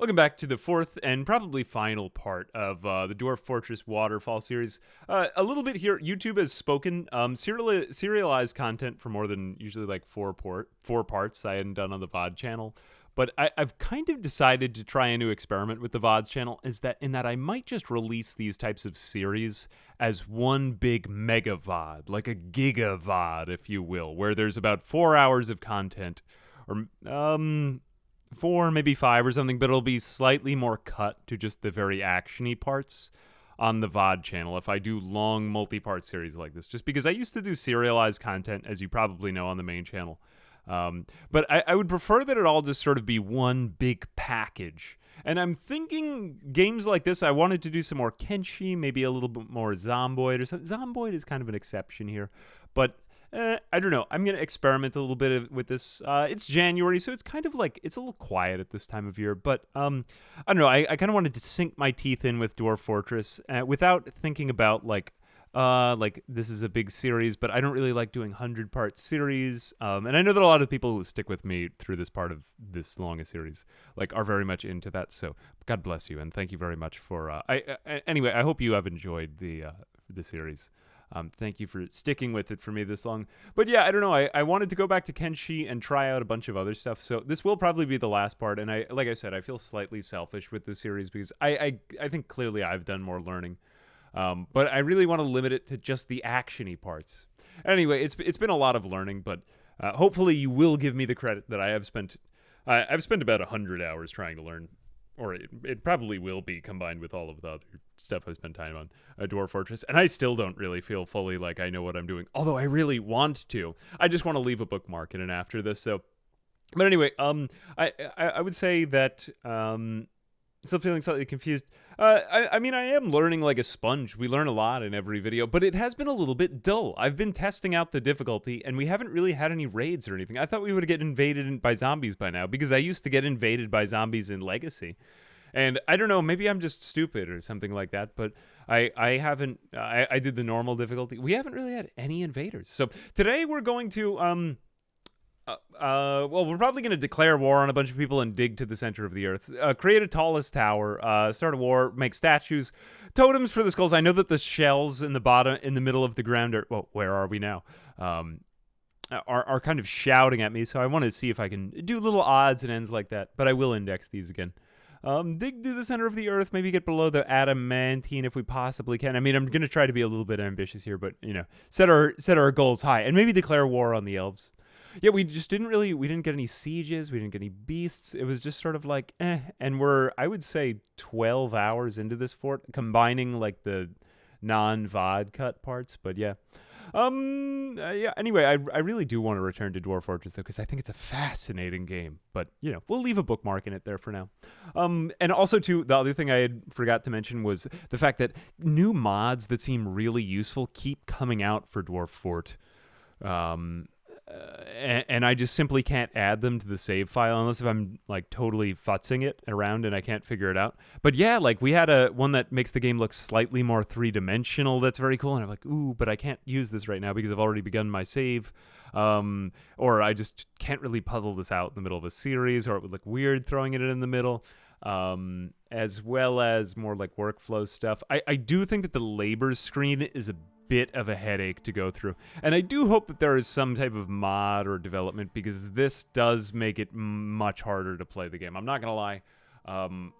Welcome back to the fourth and probably final part of the Dwarf Fortress Waterfall series. A little bit here, YouTube has spoken serialized content for more than usually like four parts I hadn't done on the VOD channel. But I've kind of decided to try a new experiment with the VODs channel in that I might just release these types of series as one big mega VOD, like a giga VOD, if you will, where there's about 4 hours of content, or 4, maybe 5 or something, but it'll be slightly more cut to just the very actiony parts on the VOD channel if I do long multi-part series like this, just because I used to do serialized content, as you probably know, on the main channel. But I would prefer that it all just sort of be one big package. And I'm thinking games like this, I wanted to do some more Kenshi, maybe a little bit more Zomboid or something. Zomboid is kind of an exception here, but I don't know. I'm going to experiment a little bit with this. It's January, so it's kind of like, it's a little quiet at this time of year. But I don't know. I kind of wanted to sink my teeth in with Dwarf Fortress without thinking about like this is a big series, but I don't really like doing 100-part series. And I know that a lot of people who stick with me through this part of this long a series like are very much into that. So God bless you, and thank you very much for. Anyway, I hope you have enjoyed the series. Thank you for sticking with it for me this long. But yeah, I don't know. I wanted to go back to Kenshi and try out a bunch of other stuff. So this will probably be the last part. And like I said, I feel slightly selfish with this series because I think clearly I've done more learning. But I really want to limit it to just the actiony parts. Anyway, it's been a lot of learning, but hopefully you will give me the credit that I have spent. I've spent about 100 hours trying to learn, or it probably will be combined with all of the other stuff I spent time on Dwarf Fortress, and I still don't really feel fully like I know what I'm doing, although I really want to. I just want to leave a bookmark in it after this. So, but anyway, I would say that still feeling slightly confused. I mean, I am learning like a sponge. We learn a lot in every video, but it has been a little bit dull. I've been testing out the difficulty, and we haven't really had any raids or anything. I thought we would get invaded by zombies by now, because I used to get invaded by zombies in Legacy. And I don't know, maybe I'm just stupid or something like that, but I haven't, I did the normal difficulty. We haven't really had any invaders. So today we're going to, well, we're probably going to declare war on a bunch of people and dig to the center of the earth. Create a tallest tower, start a war, make statues, totems for the skulls. I know that the shells in the middle of the ground are, well, where are we now? Are kind of shouting at me, so I want to see if I can do little odds and ends like that, but I will index these again. Dig to the center of the earth, maybe get below the adamantine if we possibly can. I mean, I'm going to try to be a little bit ambitious here, but, you know, set our goals high, and maybe declare war on the elves. Yeah, we didn't get any sieges, we didn't get any beasts. It was just sort of like, and we're, I would say, 12 hours into this fort, combining, like, the non-VOD cut parts, but yeah. Yeah, anyway, I really do want to return to Dwarf Fortress, though, because I think it's a fascinating game. But, you know, we'll leave a bookmark in it there for now. And also, too, the other thing I had forgot to mention was the fact that new mods that seem really useful keep coming out for Dwarf Fort. And I just simply can't add them to the save file unless if I'm like totally futzing it around and I can't figure it out. But yeah, like we had one that makes the game look slightly more three-dimensional. That's very cool. And I'm like, ooh, but I can't use this right now because I've already begun my save. Or I just can't really puzzle this out in the middle of a series, or it would look weird throwing it in the middle. As well as more like workflow stuff. I do think that the labor screen is a bit of a headache to go through, and I do hope that there is some type of mod or development, because this does make it much harder to play the game. I'm not gonna lie, and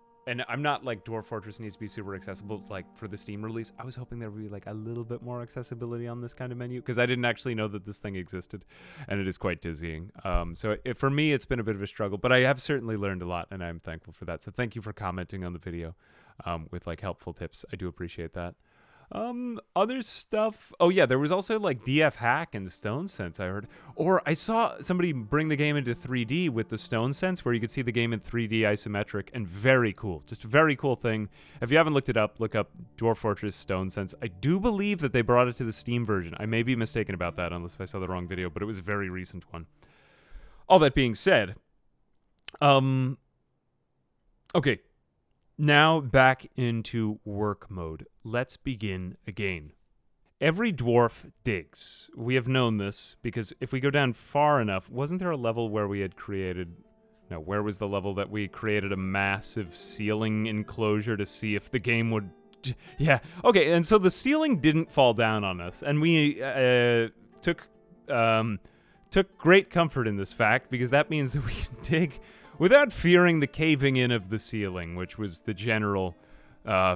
I'm not like Dwarf Fortress needs to be super accessible like for the Steam release. I was hoping there would be like a little bit more accessibility on this kind of menu, because I didn't actually know that this thing existed, and it is quite dizzying. So for me, it's been a bit of a struggle, but I have certainly learned a lot, and I'm thankful for that. So thank you for commenting on the video with like helpful tips. I do appreciate that. Other stuff. Oh yeah, there was also like DF Hack and Stone Sense, I heard. Or I saw somebody bring the game into 3D with the Stone Sense, where you could see the game in 3D isometric, and very cool. Just a very cool thing. If you haven't looked it up, look up Dwarf Fortress Stone Sense. I do believe that they brought it to the Steam version. I may be mistaken about that, unless if I saw the wrong video, but it was a very recent one. All that being said, okay. Now back into work mode. Let's begin again. Every dwarf digs. We have known this because if we go down far enough, wasn't there a level where we had created No, where was the level that we created a massive ceiling enclosure to see if the game would... Yeah, okay, and so the ceiling didn't fall down on us, and we took great comfort in this fact, because that means that we can dig without fearing the caving in of the ceiling, which was the general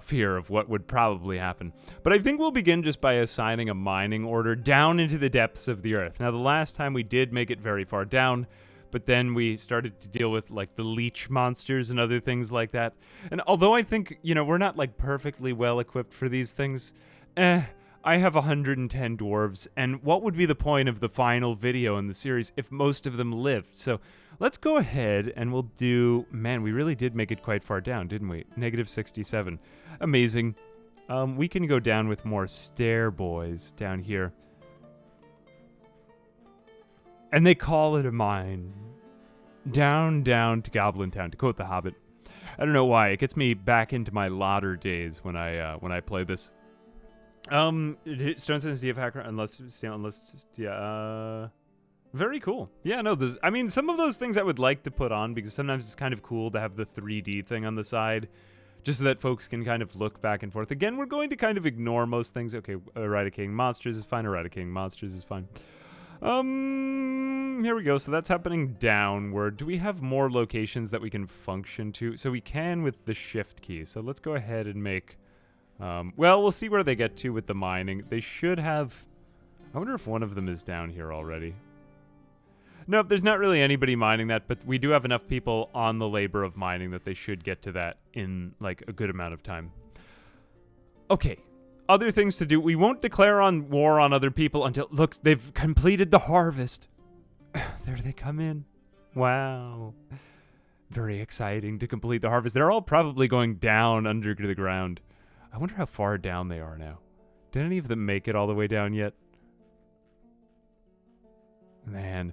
fear of what would probably happen. But I think we'll begin just by assigning a mining order down into the depths of the earth. Now, the last time we did make it very far down, but then we started to deal with, like, the leech monsters and other things like that. And although I think, you know, we're not, like, perfectly well-equipped for these things, I have 110 dwarves, and what would be the point of the final video in the series if most of them lived? So let's go ahead and we'll do... Man, we really did make it quite far down, didn't we? -67. Amazing. We can go down with more stair boys down here. And they call it a mine. Down, down to Goblin Town, to quote The Hobbit. I don't know why. It gets me back into my latter days when I play this. Stone sensitive hacker, unless, very cool. Yeah, no, I mean, some of those things I would like to put on, because sometimes it's kind of cool to have the 3D thing on the side, just so that folks can kind of look back and forth. Again, we're going to kind of ignore most things. Okay, eradicating monsters is fine, eradicating monsters is fine. Here we go. So that's happening downward. Do we have more locations that we can function to? So we can with the shift key. So let's go ahead and make... well, we'll see where they get to with the mining. They should have... I wonder if one of them is down here already. Nope, there's not really anybody mining that, but we do have enough people on the labor of mining that they should get to that in, like, a good amount of time. Okay. Other things to do. We won't declare on war on other people until... Look, they've completed the harvest. There they come in. Wow. Very exciting to complete the harvest. They're all probably going down under the ground. I wonder how far down they are now. Did any of them make it all the way down yet? Man.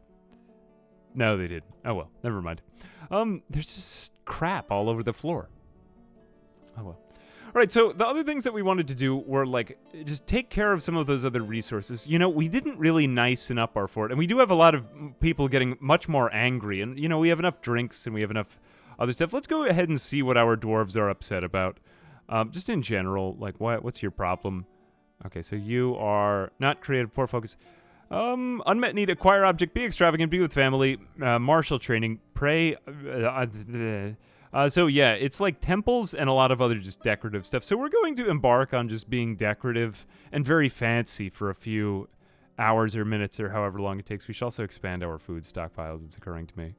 No, they didn't. Oh, well. Never mind. There's just crap all over the floor. Oh, well. All right, so the other things that we wanted to do were, like, just take care of some of those other resources. You know, we didn't really nicen up our fort, and we do have a lot of people getting much more angry. And, you know, we have enough drinks and we have enough other stuff. Let's go ahead and see what our dwarves are upset about. Just in general, like, what's your problem? Okay, so you are not creative, poor focus. Unmet need, acquire object, be extravagant, be with family, martial training, pray, so yeah, it's like temples and a lot of other just decorative stuff. So we're going to embark on just being decorative and very fancy for a few hours or minutes or however long it takes. We should also expand our food stockpiles, it's occurring to me.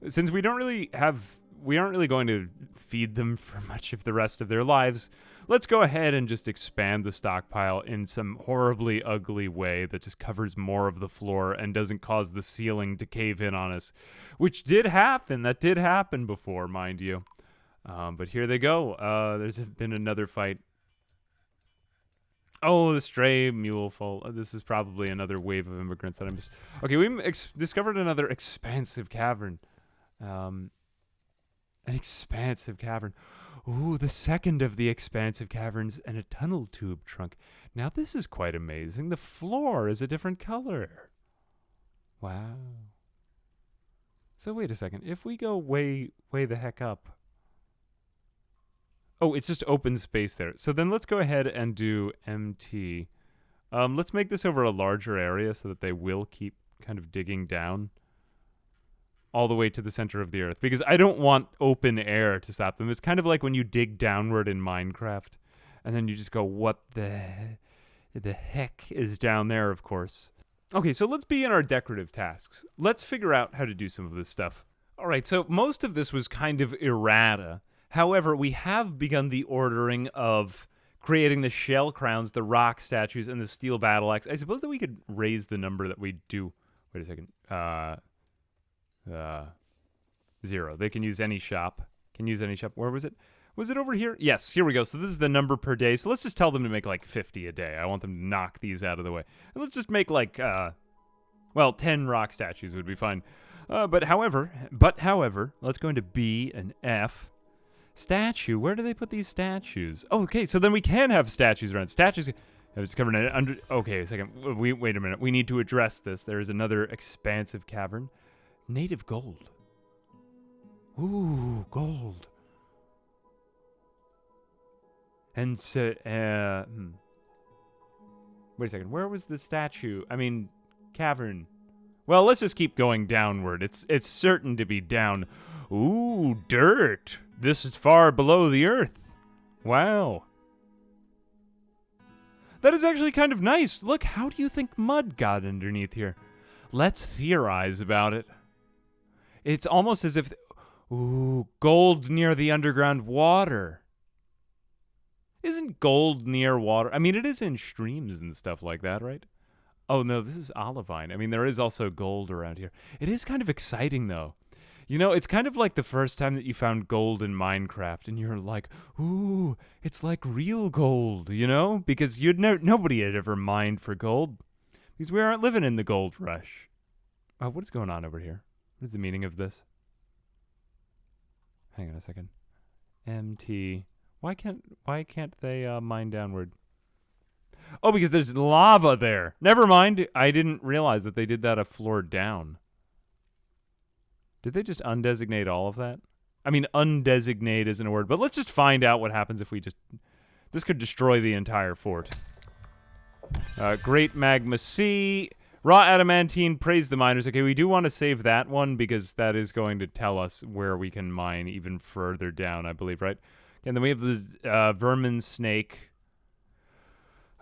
Since we aren't really going to feed them for much of the rest of their lives, let's go ahead and just expand the stockpile in some horribly ugly way that just covers more of the floor and doesn't cause the ceiling to cave in on us, which did happen. That did happen before, mind you. But here they go. There's been another fight. Oh, the stray mule fall. This is probably another wave of immigrants that I missed. Okay, we discovered another expansive cavern. An expansive cavern. Ooh, the second of the expansive caverns and a tunnel tube trunk. Now this is quite amazing. The floor is a different color. Wow. So wait a second. If we go way the heck up. Oh, it's just open space there. So then let's go ahead and do MT. Let's make this over a larger area so that they will keep kind of digging down all the way to the center of the earth, because I don't want open air to stop them. It's kind of like when you dig downward in Minecraft, and then you just go, what the heck is down there, of course. Okay, so let's begin our decorative tasks. Let's figure out how to do some of this stuff. All right, so most of this was kind of errata. However, we have begun the ordering of creating the shell crowns, the rock statues, and the steel battle axe. I suppose that we could raise the number that we do. Wait a second. 0. They can use any shop. Where was it? Was it over here? Yes, here we go. So this is the number per day. So let's just tell them to make like 50 a day. I want them to knock these out of the way. And let's just make like, 10 rock statues would be fine. But however, let's go into B and F. Statue. Where do they put these statues? Oh, okay, so then we can have statues around. Statues. It's covered in under. Okay, a second. Wait a minute. We need to address this. There is another expansive cavern. Native gold. Ooh, gold. And so, wait a second. Where was the statue? I mean, cavern. Well, let's just keep going downward. It's certain to be down. Ooh, dirt. This is far below the earth. Wow. That is actually kind of nice. Look, how do you think mud got underneath here? Let's theorize about it. It's almost as if... Ooh, gold near the underground water. Isn't gold near water? I mean, it is in streams and stuff like that, right? Oh, no, this is olivine. I mean, there is also gold around here. It is kind of exciting, though. You know, it's kind of like the first time that you found gold in Minecraft, and you're like, ooh, it's like real gold, you know? Because nobody had ever mined for gold, because we aren't living in the gold rush. What is going on over here? What is the meaning of this? Hang on a second. MT. Why can't they mine downward? Oh, because there's lava there. Never mind. I didn't realize that they did that a floor down. Did they just undesignate all of that? I mean, undesignate isn't a word, but let's just find out what happens if we just... This could destroy the entire fort. Great Magma Sea. Raw adamantine, praise the miners. Okay, we do want to save that one because that is going to tell us where we can mine even further down, I believe, right? And then we have the vermin snake.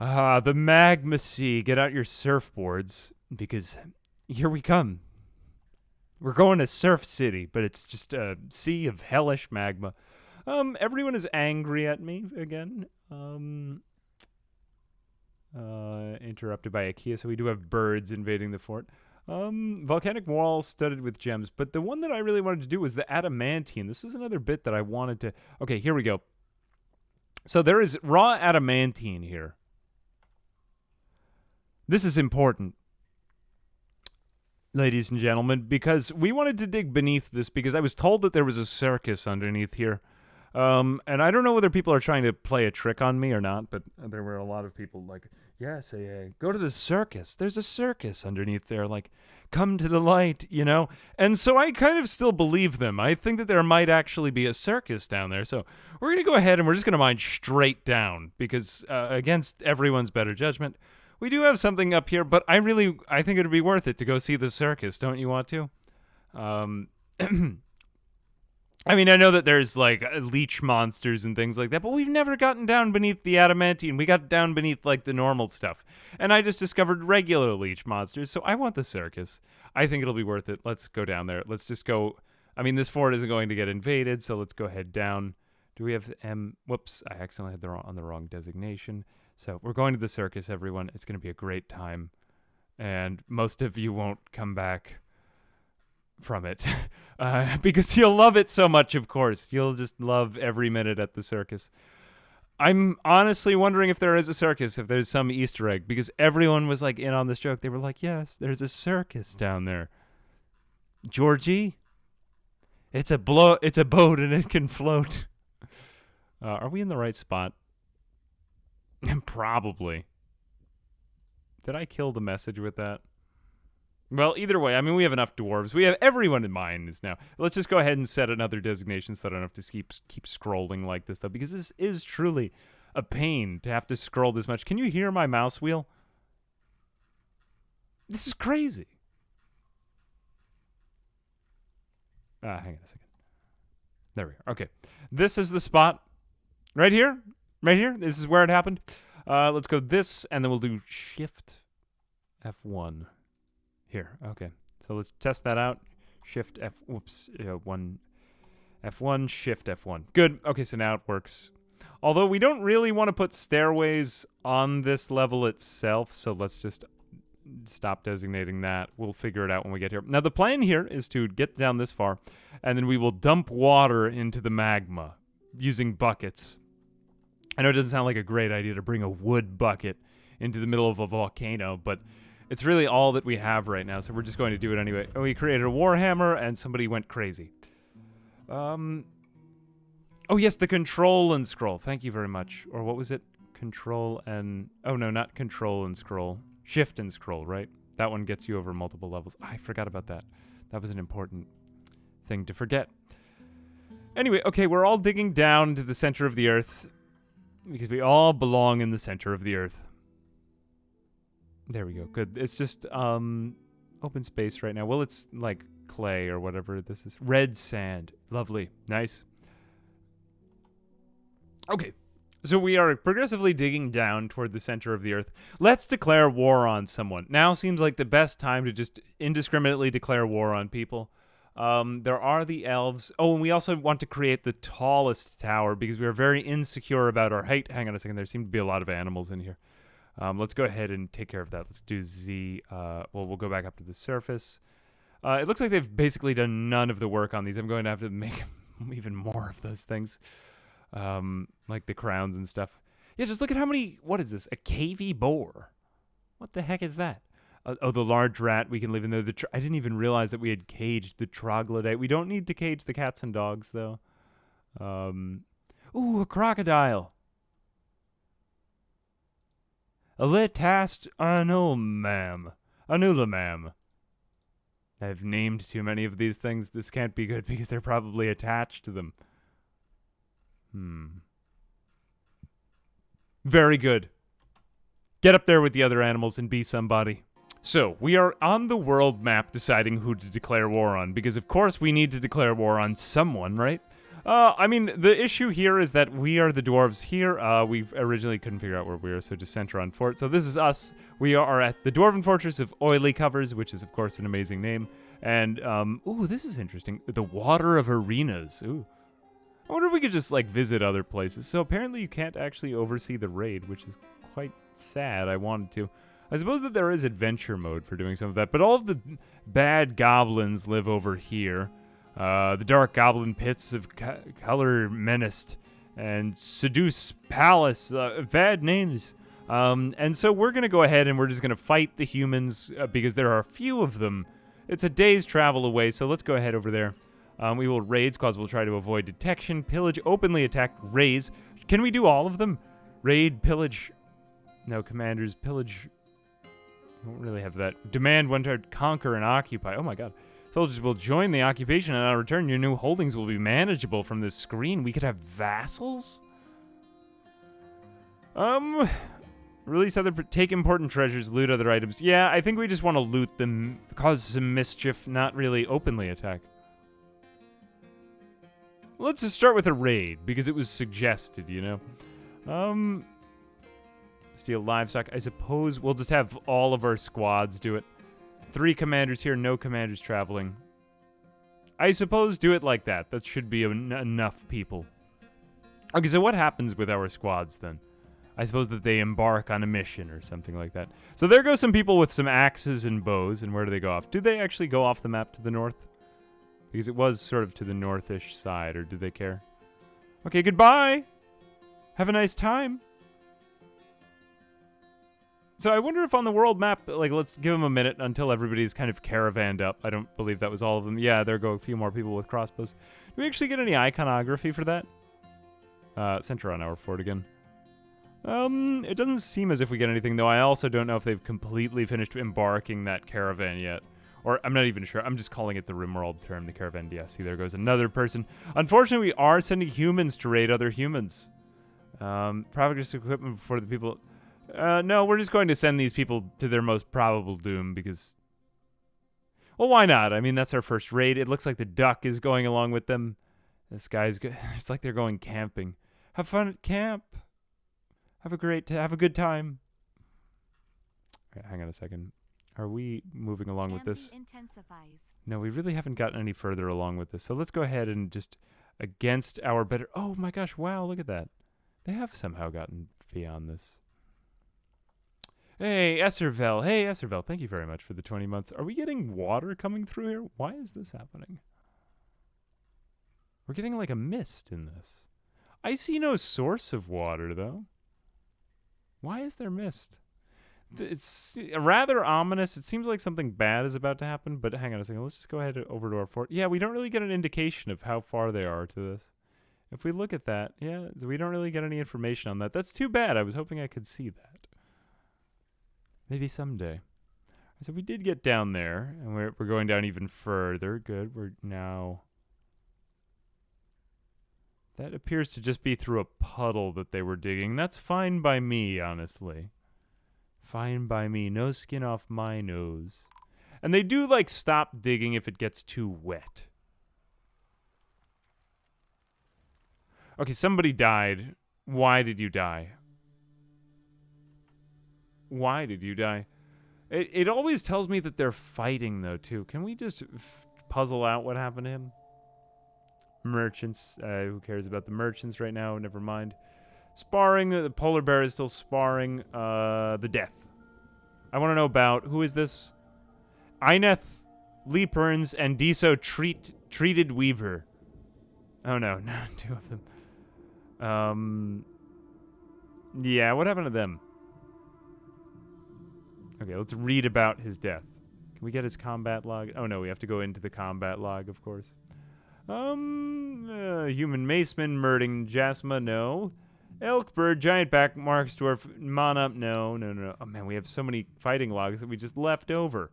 The Magma Sea. Get out your surfboards because here we come. We're going to Surf City, but it's just a sea of hellish magma. Everyone is angry at me again. Interrupted by IKEA, so we do have birds invading the fort. Volcanic wall studded with gems, but the one that I really wanted to do was the adamantine. This was another bit that I wanted to... Okay, here we go. So there is raw adamantine here. This is important, ladies and gentlemen, because we wanted to dig beneath this because I was told that there was a circus underneath here. And I don't know whether people are trying to play a trick on me or not, but there were a lot of people like, yes, go to the circus. There's a circus underneath there. Like, come to the light, you know? And so I kind of still believe them. I think that there might actually be a circus down there. So we're going to go ahead and we're just going to mine straight down because against everyone's better judgment, we do have something up here, but I think it would be worth it to go see the circus. Don't you want to? I mean, I know that there's, like, leech monsters and things like that, but we've never gotten down beneath the adamantine. We got down beneath, like, the normal stuff. And I just discovered regular leech monsters, so I want the circus. I think it'll be worth it. Let's go down there. Let's just go. I mean, this fort isn't going to get invaded, so let's go head down. Do we have Whoops, I accidentally had the wrong designation. So we're going to the circus, everyone. It's going to be a great time. And most of you won't come back from it because you'll love it so much, of course. You'll just love every minute at the circus. I'm honestly wondering if there is a circus, if there's some Easter egg, because everyone was like in on this joke. They were like, yes, there's a circus down there. Georgie, it's a boat and it can float. Are we in the right spot? Probably. Did I kill the message with that? Well, either way, I mean, we have enough dwarves. We have everyone in mind now. Let's just go ahead and set another designation so that I don't have to keep scrolling like this, though, because this is truly a pain to have to scroll this much. Can you hear my mouse wheel? This is crazy. Hang on a second. There we are. Okay. This is the spot. Right here. Right here. This is where it happened. Let's go this, and then we'll do Shift F1. Here, okay. So let's test that out. Shift F, whoops, F1, Shift F1. Good, okay, so now it works. Although we don't really want to put stairways on this level itself, so let's just stop designating that. We'll figure it out when we get here. Now the plan here is to get down this far, and then we will dump water into the magma using buckets. I know it doesn't sound like a great idea to bring a wood bucket into the middle of a volcano, but it's really all that we have right now, so we're just going to do it anyway. Oh, we created a warhammer, and somebody went crazy. Oh, yes, the control and scroll. Thank you very much. Or what was it? Control and... Oh, no, not control and scroll. Shift and scroll, right? That one gets you over multiple levels. I forgot about that. That was an important thing to forget. Anyway, okay, we're all digging down to the center of the earth because we all belong in the center of the earth. There we go. Good. It's just open space right now. Well, it's like clay or whatever this is. Red sand. Lovely. Nice. Okay. So we are progressively digging down toward the center of the earth. Let's declare war on someone. Now seems like the best time to just indiscriminately declare war on people. There are the elves. Oh, and we also want to create the tallest tower because we are very insecure about our height. Hang on a second. There seem to be a lot of animals in here. Let's go ahead and take care of that. Let's do Z. Well, we'll go back up to the surface. It looks like they've basically done none of the work on these. I'm going to have to make even more of those things. Like the crowns and stuff. Yeah, just look at how many... What is this? A cavy boar. What the heck is that? Oh, the large rat we can live in there. I didn't even realize that we had caged the troglodyte. We don't need to cage the cats and dogs, though. Ooh, a crocodile. Letast anulam. Anulamam. I've named too many of these things. This can't be good because they're probably attached to them. Very good. Get up there with the other animals and be somebody. So, we are on the world map deciding who to declare war on, because of course we need to declare war on someone, right? I mean, the issue here is that we are the dwarves here. We originally couldn't figure out where we were, so just center on fort. So this is us. We are at the Dwarven Fortress of Oily Covers, which is of course an amazing name. And, ooh, this is interesting. The Water of Arenas. Ooh. I wonder if we could just, like, visit other places. So apparently you can't actually oversee the raid, which is quite sad. I wanted to. I suppose that there is adventure mode for doing some of that, but all of the bad goblins live over here. The Dark Goblin Pits of Color Menaced and Seduce Palace. Bad names. And so we're going to go ahead and we're just going to fight the humans because there are a few of them. It's a day's travel away, so let's go ahead over there. We will raid squads. We'll try to avoid detection, pillage, openly attack, raise. Can we do all of them? Raid, pillage. No, commanders, pillage. I don't really have that. Demand one to conquer and occupy. Oh my god. Soldiers will join the occupation, and on return, your new holdings will be manageable from this screen. We could have vassals? Release other... Take important treasures, loot other items. Yeah, I think we just want to loot them, cause some mischief, not really openly attack. Let's just start with a raid, because it was suggested, you know? Steal livestock. I suppose we'll just have all of our squads do it. 3 commanders here, no commanders traveling. I suppose do it like that. That should be enough people. Okay, so what happens with our squads then? I suppose that they embark on a mission or something like that. So there go some people with some axes and bows, and where do they go off? Do they actually go off the map to the north? Because it was sort of to the northish side, or do they care? Okay, goodbye! Have a nice time! So I wonder if on the world map, like, let's give them a minute until everybody's kind of caravanned up. I don't believe that was all of them. Yeah, there go a few more people with crossbows. Do we actually get any iconography for that? Center on our fort again. It doesn't seem as if we get anything, though. I also don't know if they've completely finished embarking that caravan yet. Or, I'm not even sure. I'm just calling it the Rimworld term, the caravan. Yeah, see, there goes another person. Unfortunately, we are sending humans to raid other humans. Progress equipment before the people... no, we're just going to send these people to their most probable doom because... Well, why not? I mean, that's our first raid. It looks like the duck is going along with them. This guy's good. It's like they're going camping. Have fun at camp. Have a good time. Okay, hang on a second. Are we moving along with this? No, we really haven't gotten any further along with this. So let's go ahead and just against our better... Oh my gosh, wow, look at that. They have somehow gotten beyond this. Hey, Esservel. Hey, Esservel, thank you very much for the 20 months. Are we getting water coming through here? Why is this happening? We're getting like a mist in this. I see no source of water, though. Why is there mist? It's rather ominous. It seems like something bad is about to happen, but hang on a second. Let's just go ahead over to our fort. Yeah, we don't really get an indication of how far they are to this. If we look at that, yeah, we don't really get any information on that. That's too bad. I was hoping I could see that. Maybe someday. So we did get down there, and we're going down even further. Good. We're now... That appears to just be through a puddle that they were digging. That's fine by me, honestly. Fine by me. No skin off my nose. And they do, like, stop digging if it gets too wet. Okay, somebody died. Why did you die? Why did you die? It always tells me that they're fighting, though, too. Can we just puzzle out what happened to him? Merchants. Who cares about the merchants right now? Never mind. Sparring. The polar bear is still sparring. The death. I want to know about... Who is this? Ineth, Leaperns, and Deso Treated Weaver. Oh, no. Not two of them. Yeah, what happened to them? Okay, let's read about his death. Can we get his combat log? Oh, no, we have to go into the combat log, of course. Human Maceman, Merding, Jasma, no. Elkbird, Giant Back, Marks, Dwarf, Mana, no. Oh, man, we have so many fighting logs that we just left over.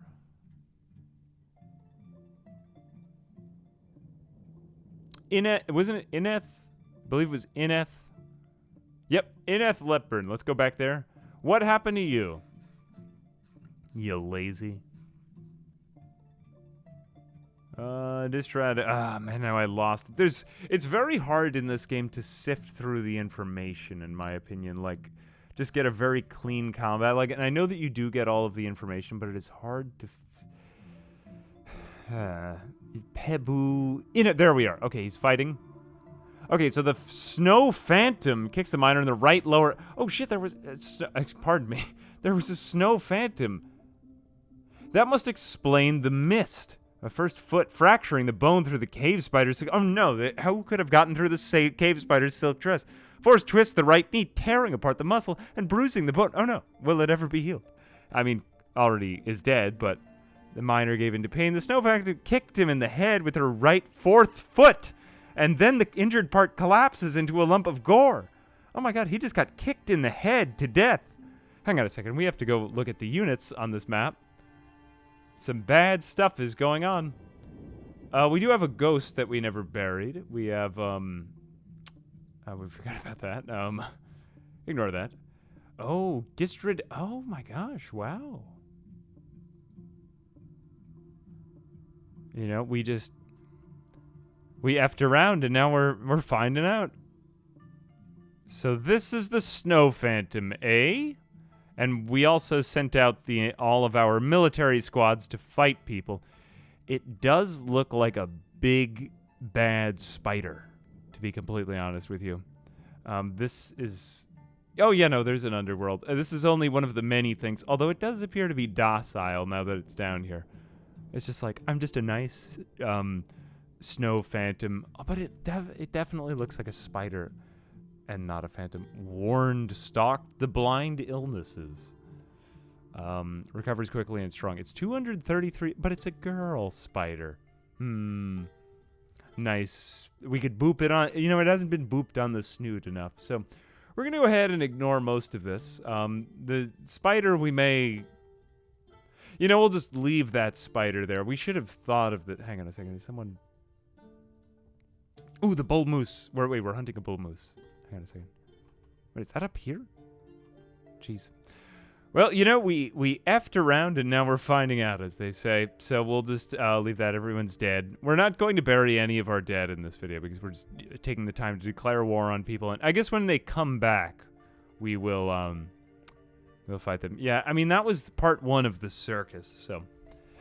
Wasn't it Ineth? I believe it was Ineth. Yep, Ineth Lepburn. Let's go back there. What happened to you? You lazy. Man, now I lost it. It's very hard in this game to sift through the information, in my opinion. Like, just get a very clean combat. Like, and I know that you do get all of the information, but it is hard to... Pebu... There we are. Okay, he's fighting. Okay, so the Snow Phantom kicks the miner in the right lower... Oh, shit, there was... pardon me. There was a Snow Phantom. That must explain the mist. A first foot fracturing the bone through the cave spider's... Oh, no. How could have gotten through the cave spider's silk dress? Force twist the right knee, tearing apart the muscle and bruising the bone. Oh, no. Will it ever be healed? I mean, already is dead, but... The miner gave into pain. The Snow Phantom kicked him in the head with her right fourth foot. And then the injured part collapses into a lump of gore. Oh my god, he just got kicked in the head to death. Hang on a second. We have to go look at the units on this map. Some bad stuff is going on. We do have a ghost that we never buried. We have, we forgot about that. Ignore that. Oh, Gistrid. Oh my gosh, wow. You know, we effed around and now we're finding out. So this is the Snow Phantom, eh? And we also sent out all of our military squads to fight people. It does look like a big, bad spider, to be completely honest with you. This is... Oh, yeah, no, there's an underworld. This is only one of the many things, although it does appear to be docile now that it's down here. It's just like, I'm just a nice Snow Phantom. Oh, but it definitely looks like a spider and not a phantom. Warned, stalked the blind illnesses. Recovers quickly and strong. It's 233, but it's a girl spider. Nice. We could boop it on. You know, it hasn't been booped on the snoot enough. So we're going to go ahead and ignore most of this. The spider we may... You know, we'll just leave that spider there. We should have thought of the... Hang on a second. Is someone... Ooh, the bull moose. Wait, we're hunting a bull moose. Hang on a second. Wait, is that up here? Jeez. Well, you know, we effed around and now we're finding out, as they say. So we'll just leave that. Everyone's dead. We're not going to bury any of our dead in this video because we're just taking the time to declare war on people. And I guess when they come back, we will... We'll fight them. Yeah, I mean, that was part one of the circus, so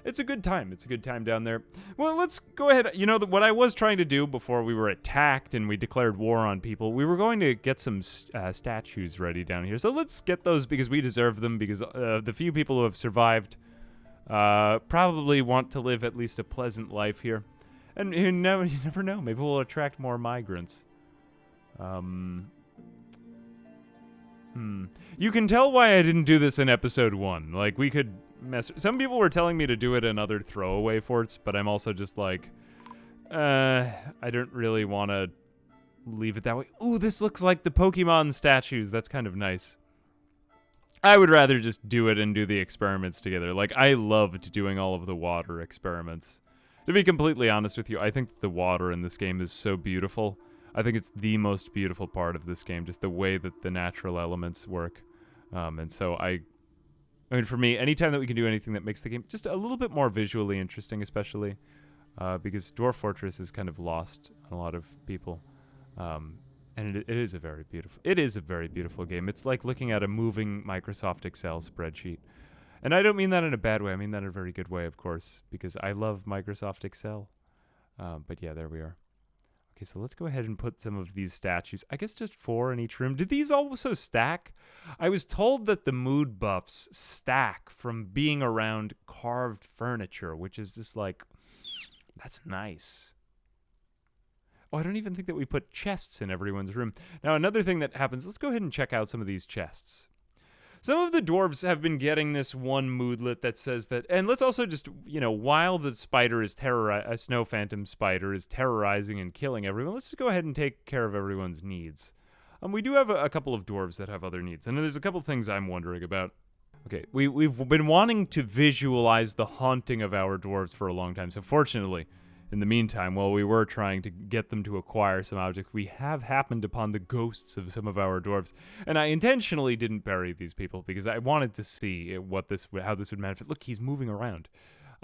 it's a good time. It's a good time down there. Well, let's go ahead. You know, what I was trying to do before we were attacked and we declared war on people, we were going to get some statues ready down here. So let's get those because we deserve them, because the few people who have survived probably want to live at least a pleasant life here. And you never know. Maybe we'll attract more migrants. You can tell why I didn't do this in episode 1. Like, we could mess... Some people were telling me to do it in other throwaway forts, but I'm also just like... I don't really want to leave it that way. Ooh, this looks like the Pokemon statues. That's kind of nice. I would rather just do it and do the experiments together. Like, I loved doing all of the water experiments. To be completely honest with you, I think the water in this game is so beautiful. I think it's the most beautiful part of this game, just the way that the natural elements work. And so I mean, for me, anytime that we can do anything that makes the game just a little bit more visually interesting, especially because Dwarf Fortress is kind of lost on a lot of people. And it is a very beautiful game. It's like looking at a moving Microsoft Excel spreadsheet. And I don't mean that in a bad way. I mean that in a very good way, of course, because I love Microsoft Excel. But yeah, there we are. Okay, so let's go ahead and put some of these statues. I guess just 4 in each room. Did these also stack? I was told that the mood buffs stack from being around carved furniture, which is just like, that's nice. Oh, I don't even think that we put chests in everyone's room. Now, another thing that happens, let's go ahead and check out some of these chests. Some of the dwarves have been getting this one moodlet that says that, and let's also just, while the spider is a snow phantom spider is terrorizing and killing everyone, let's just go ahead and take care of everyone's needs. We do have a couple of dwarves that have other needs, and there's a couple things I'm wondering about. Okay, we've been wanting to visualize the haunting of our dwarves for a long time, so fortunately, in the meantime, while we were trying to get them to acquire some objects, we have happened upon the ghosts of some of our dwarves. And I intentionally didn't bury these people because I wanted to see how this would manifest. Look, he's moving around.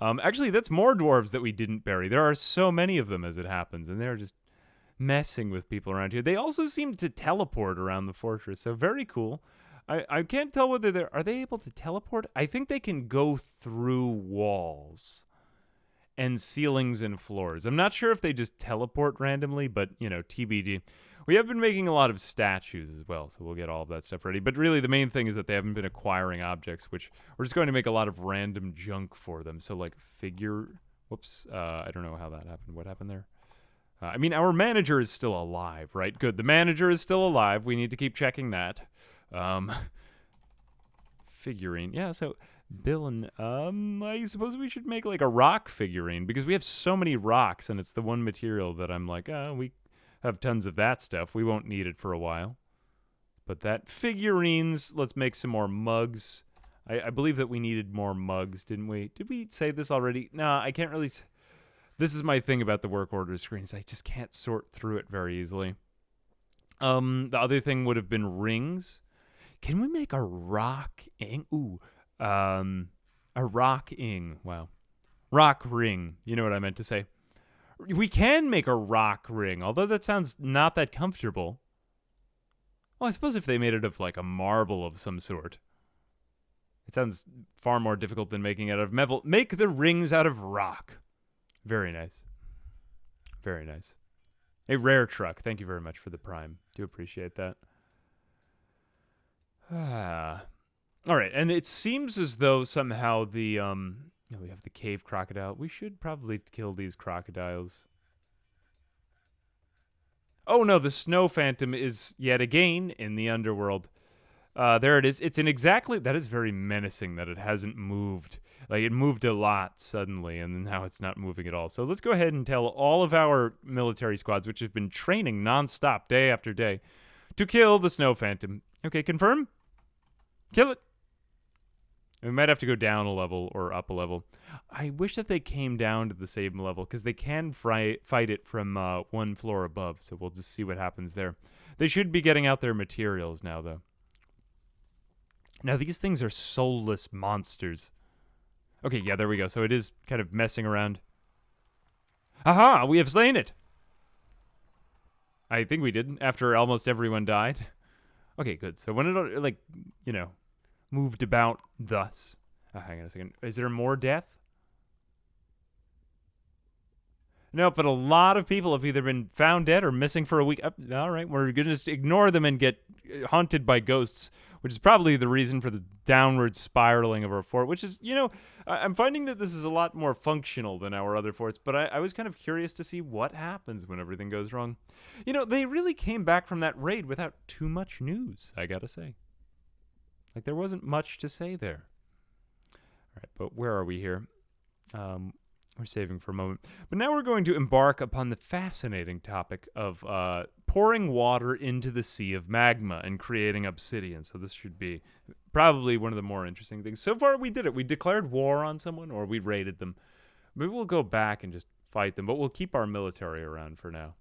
Actually, that's more dwarves that we didn't bury. There are so many of them as it happens, and they're just messing with people around here. They also seem to teleport around the fortress, so very cool. I can't tell whether are they able to teleport? I think they can go through walls and ceilings and floors. I'm not sure if they just teleport randomly, but, TBD. We have been making a lot of statues as well, so we'll get all of that stuff ready. But really, the main thing is that they haven't been acquiring objects, which we're just going to make a lot of random junk for them. So, like, whoops, I don't know how that happened. What happened there? I mean, our manager is still alive, right? Good, the manager is still alive. We need to keep checking that. Figurine. Yeah, so Bill and I suppose we should make like a rock figurine because we have so many rocks and it's the one material that I'm like, we have tons of that stuff. We won't need it for a while. But that figurines, let's make some more mugs. I believe that we needed more mugs, didn't we? Did we say this already? No, I can't really. This is my thing about the work order screens. I just can't sort through it very easily. The other thing would have been rings. Can we make a rock ing? Ooh. A rock ing. Wow. Rock ring. You know what I meant to say. We can make a rock ring, although that sounds not that comfortable. Well, I suppose if they made it of like a marble of some sort. It sounds far more difficult than making it out of metal. Make the rings out of rock. Very nice. Very nice. A rare truck. Thank you very much for the prime. Do appreciate that. All right, and it seems as though somehow we have the cave crocodile. We should probably kill these crocodiles. Oh no, the snow phantom is yet again in the underworld. There it is. That is very menacing that it hasn't moved. Like, it moved a lot suddenly, and now it's not moving at all. So let's go ahead and tell all of our military squads, which have been training nonstop day after day, to kill the snow phantom. Okay, confirm? Kill it. We might have to go down a level or up a level. I wish that they came down to the same level, because they can fight it from one floor above, so we'll just see what happens there. They should be getting out their materials now, though. Now, these things are soulless monsters. Okay, yeah, there we go. So it is kind of messing around. Aha! We have slain it! I think we did, after almost everyone died. Okay, good. So when it, moved about thus. Hang on a second. Is there more death? No, but a lot of people have either been found dead or missing for a week. All right, we're going to just ignore them and get haunted by ghosts, which is probably the reason for the downward spiraling of our fort, which is, I'm finding that this is a lot more functional than our other forts, but I was kind of curious to see what happens when everything goes wrong. They really came back from that raid without too much news, I gotta say. Like, there wasn't much to say there. All right, but where are we here? We're saving for a moment. But now we're going to embark upon the fascinating topic of pouring water into the sea of magma and creating obsidian. So this should be probably one of the more interesting things. So far, we did it. We declared war on someone, or we raided them. Maybe we'll go back and just fight them, but we'll keep our military around for now.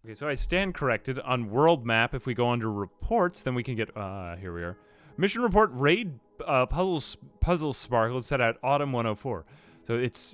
Okay, so I stand corrected. On world map, if we go under reports, then we can get, here we are. Mission report, raid puzzle sparkle set out autumn 104. So it's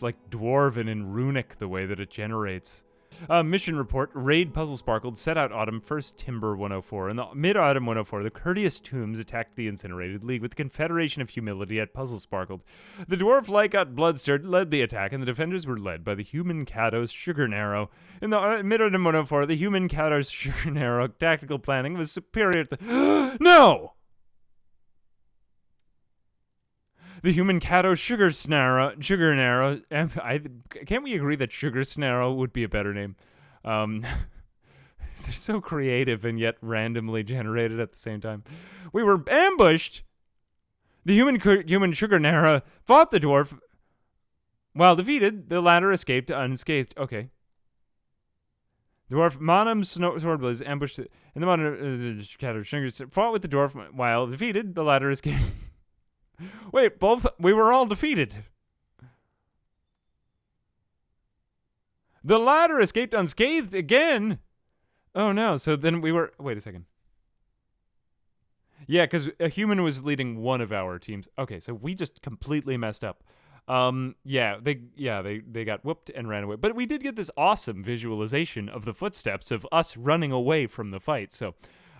like Dwarven and Runic the way that it generates. Mission report, raid puzzle sparkled, set out autumn, first timber 104. In the mid-autumn 104, the courteous tombs attacked the incinerated league with the Confederation of Humility at puzzle sparkled. The dwarf Lycott Bloodstirred led the attack, and the defenders were led by the human Kados Sugar Narrow. In the mid-autumn 104, the human Kados Sugar Narrow tactical planning was superior to the... No! The human Kados Sugar Narrow. Can't we agree that Sugar Snarrow would be a better name? They're so creative and yet randomly generated at the same time. We were ambushed. The human Sugar Narrow fought the dwarf. While defeated, the latter escaped unscathed. Okay. Dwarf Monum Swordblaze ambushed in the modern Kados Sugar fought with the dwarf. While defeated, the latter escaped. Wait, we were all defeated. The latter escaped unscathed again? Oh no, so then we were... Wait a second. Yeah, because a human was leading one of our teams. Okay, so we just completely messed up. They got whooped and ran away. But we did get this awesome visualization of the footsteps of us running away from the fight, so...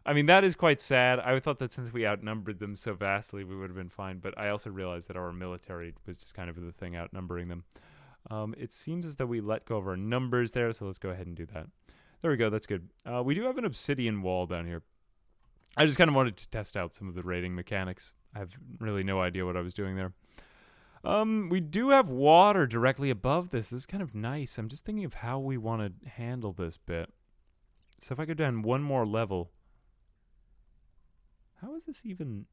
I mean, that is quite sad. I thought that since we outnumbered them so vastly, we would have been fine. But I also realized that our military was just kind of the thing outnumbering them. It seems as though we let go of our numbers there, so let's go ahead and do that. There we go. That's good. We do have an obsidian wall down here. I just kind of wanted to test out some of the raiding mechanics. I have really no idea what I was doing there. We do have water directly above this. This is kind of nice. I'm just thinking of how we want to handle this bit. So if I go down one more level... How is this even...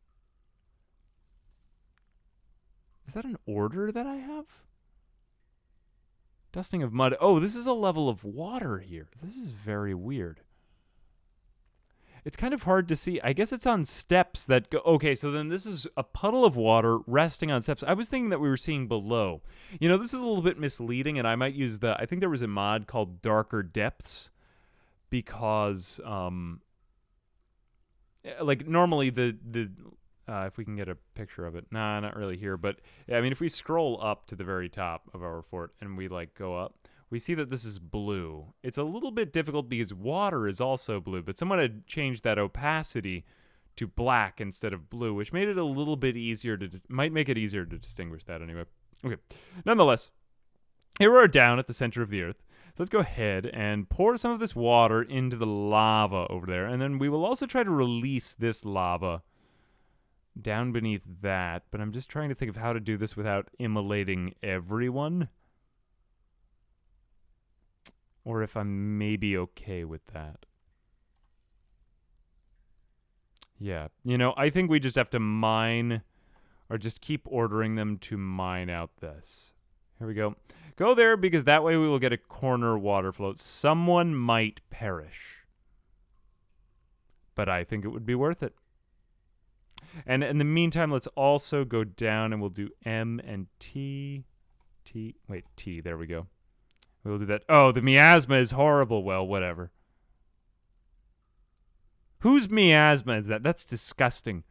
Is that an order that I have? Dusting of mud. Oh, this is a level of water here. This is very weird. It's kind of hard to see. I guess it's on steps that go... Okay, so then this is a puddle of water resting on steps. I was thinking that we were seeing below. You know, this is a little bit misleading, and I might use the... I think there was a mod called Darker Depths because... like normally the if we can get a picture of it, nah, not really here, but yeah, I mean if we scroll up to the very top of our fort and we like go up, we see that this is blue. It's a little bit difficult because water is also blue, but someone had changed that opacity to black instead of blue, which made it a little bit easier to might make it easier to distinguish that anyway. Okay, nonetheless, here we are down at the center of the earth. Let's go ahead and pour some of this water into the lava over there. And then we will also try to release this lava down beneath that. But I'm just trying to think of how to do this without immolating everyone. Or if I'm maybe okay with that. Yeah, you know, I think we just have to mine or just keep ordering them to mine out this. Here we go. Go there because that way we will get a corner water float. Someone might perish. But I think it would be worth it. And in the meantime, let's also go down and we'll do M and T. T. Wait, T. There we go. We'll do that. Oh, the miasma is horrible. Well, whatever. Whose miasma is that? That's disgusting.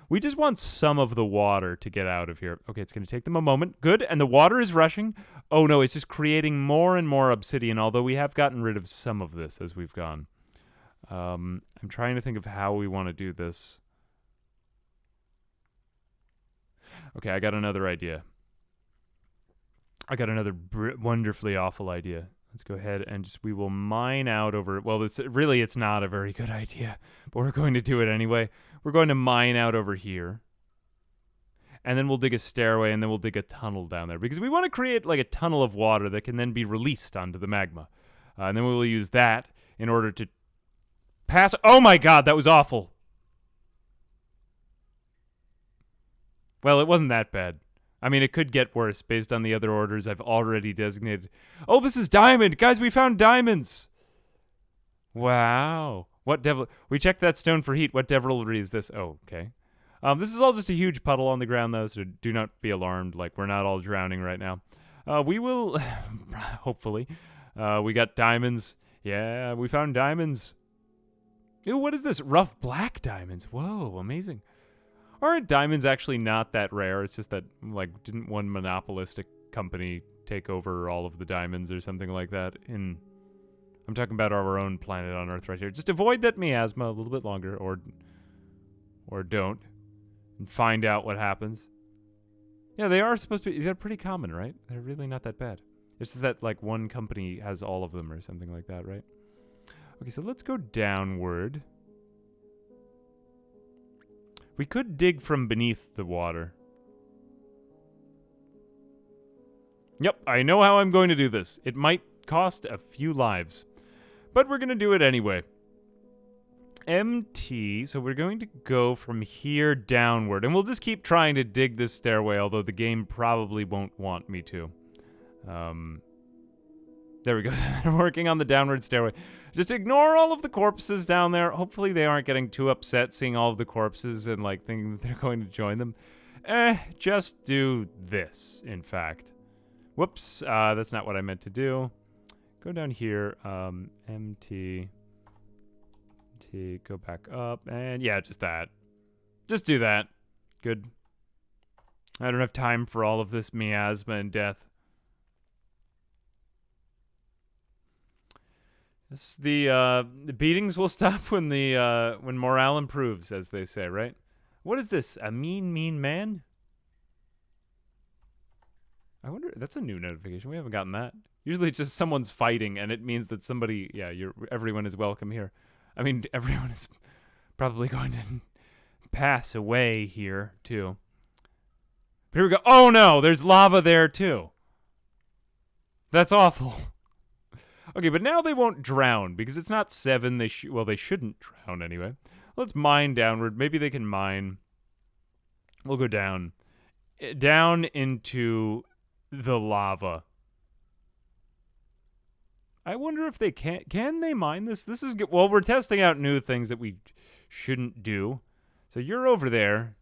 We just want some of the water to get out of here. Okay, it's going to take them a moment. Good, and the water is rushing. Oh no, it's just creating more and more obsidian, although we have gotten rid of some of this as we've gone. I'm trying to think of how we want to do this. Okay, I got another idea. I got another wonderfully awful idea. Let's go ahead and just, we will mine out over, well, it's not a very good idea, but we're going to do it anyway. We're going to mine out over here. And then we'll dig a stairway, and then we'll dig a tunnel down there. Because we want to create like a tunnel of water that can then be released onto the magma. And then we will use that in order to pass. Oh my god, that was awful. Well, it wasn't that bad. I mean, it could get worse based on the other orders I've already designated. Oh, this is diamond! Guys, we found diamonds! Wow. What devil... We checked that stone for heat. What devilry is this? Oh, okay. This is all just a huge puddle on the ground, though, so do not be alarmed. Like, we're not all drowning right now. We will, hopefully. We got diamonds. Yeah, we found diamonds. Ew, what is this? Rough black diamonds. Whoa, amazing. Aren't diamonds actually not that rare? It's just that, like, didn't one monopolistic company take over all of the diamonds or something like that? I'm talking about our own planet on Earth right here. Just avoid that miasma a little bit longer, or don't, and find out what happens. Yeah, they are supposed to be. They're pretty common, right? They're really not that bad. It's just that, like, one company has all of them or something like that, right? Okay, so let's go downward. We could dig from beneath the water. Yep, I know how I'm going to do this. It might cost a few lives, but we're going to do it anyway. MT, so we're going to go from here downward, and we'll just keep trying to dig this stairway, although the game probably won't want me to. There we go. They're working on the downward stairway. Just ignore all of the corpses down there. Hopefully they aren't getting too upset seeing all of the corpses and, like, thinking that they're going to join them. Just do this, in fact. Whoops, that's not what I meant to do. Go down here, MT... go back up, and yeah, just that. Just do that. Good. I don't have time for all of this miasma and death. The beatings will stop when when morale improves, as they say, right? What is this? A mean man? I wonder. That's a new notification. We haven't gotten that. Usually, it's just someone's fighting, and it means that somebody. Yeah, everyone is welcome here. I mean, everyone is probably going to pass away here, too. But here we go. Oh, no, there's lava there, too. That's awful. Okay, but now they won't drown, because it's not 7. Well, they shouldn't drown anyway. Let's mine downward. Maybe they can mine. We'll go down. Down into the lava. I wonder if they can they mine this? This is good. Well, we're testing out new things that we shouldn't do. So you're over there.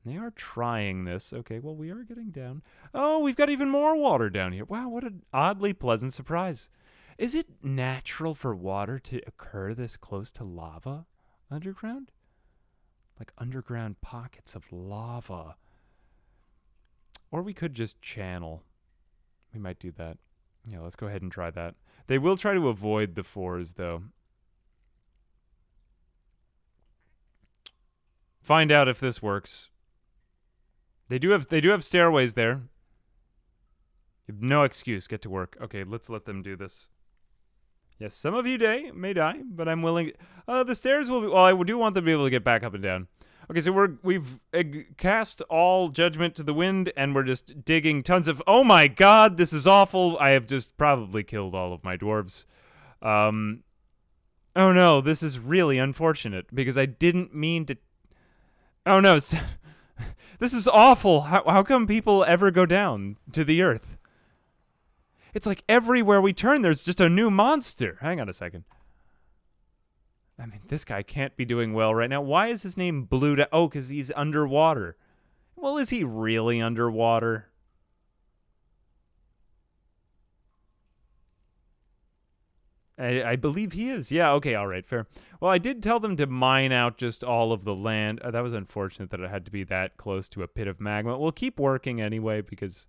They are trying this. Okay, well, we are getting down. Oh, we've got even more water down here. Wow, what an oddly pleasant surprise. Is it natural for water to occur this close to lava underground? Like underground pockets of lava. Or we could just channel. We might do that. Yeah, let's go ahead and try that. They will try to avoid the 4s, though. Find out if this works. They do have stairways there. You have no excuse. Get to work. Okay, let's let them do this. Yes, some of you may die, but I'm willing. The stairs will be. Well, I do want them to be able to get back up and down. Okay, so we've cast all judgment to the wind, and we're just digging tons of... Oh my god, this is awful. I have just probably killed all of my dwarves. Oh no, this is really unfortunate, because I didn't mean to... Oh no, this is awful. How come people ever go down to the earth? It's like everywhere we turn, there's just a new monster. Hang on a second. I mean, this guy can't be doing well right now. Why is his name Blue? Oh, because he's underwater. Well, is he really underwater? I believe he is. Yeah, okay, all right, fair. Well, I did tell them to mine out just all of the land. That was unfortunate that it had to be that close to a pit of magma. We'll keep working anyway because...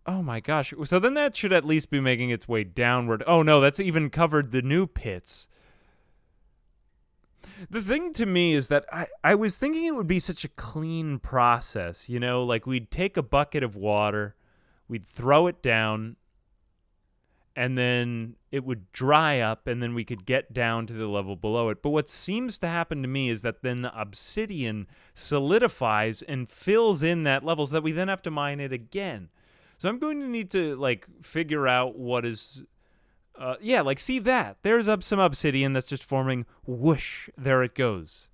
Oh my gosh. So then that should at least be making its way downward. Oh no, that's even covered the new pits. The thing to me is that I was thinking it would be such a clean process, you know, like we'd take a bucket of water, we'd throw it down, and then it would dry up, and then we could get down to the level below it. But what seems to happen to me is that then the obsidian solidifies and fills in that level so that we then have to mine it again. So I'm going to need to, like, figure out what is... yeah, like, see that. There's some obsidian that's just forming. Whoosh, there it goes.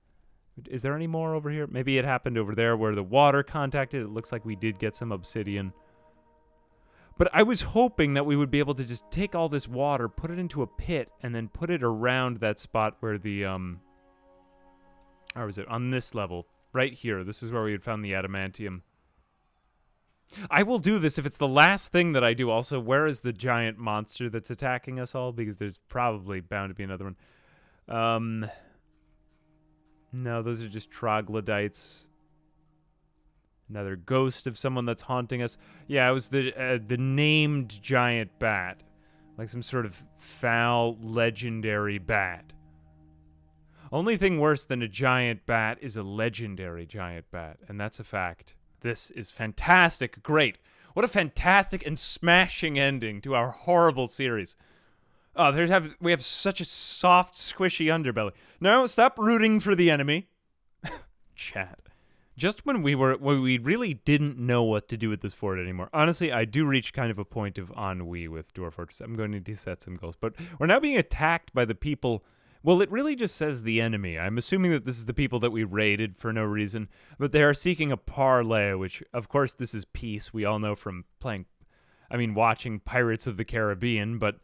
Is there any more over here? Maybe it happened over there where the water contacted. It looks like we did get some obsidian. But I was hoping that we would be able to just take all this water, put it into a pit, and then put it around that spot where the, Or was it on this level? Right here. This is where we had found the adamantium. I will do this if it's the last thing that I do. Also, where is the giant monster that's attacking us all? Because there's probably bound to be another one. No, those are just troglodytes. Another ghost of someone that's haunting us. Yeah, it was the named giant bat. Like some sort of foul, legendary bat. Only thing worse than a giant bat is a legendary giant bat, and that's a fact. This is fantastic. Great. What a fantastic and smashing ending to our horrible series. Oh, we have such a soft, squishy underbelly. No, stop rooting for the enemy. Chat. Just when we really didn't know what to do with this fort anymore. Honestly, I do reach kind of a point of ennui with Dwarf Fortress. I'm going to need to set some goals. But we're now being attacked by the people. Well, it really just says the enemy. I'm assuming that this is the people that we raided for no reason. But they are seeking a parley, which, of course, this is peace. We all know from watching Pirates of the Caribbean. But,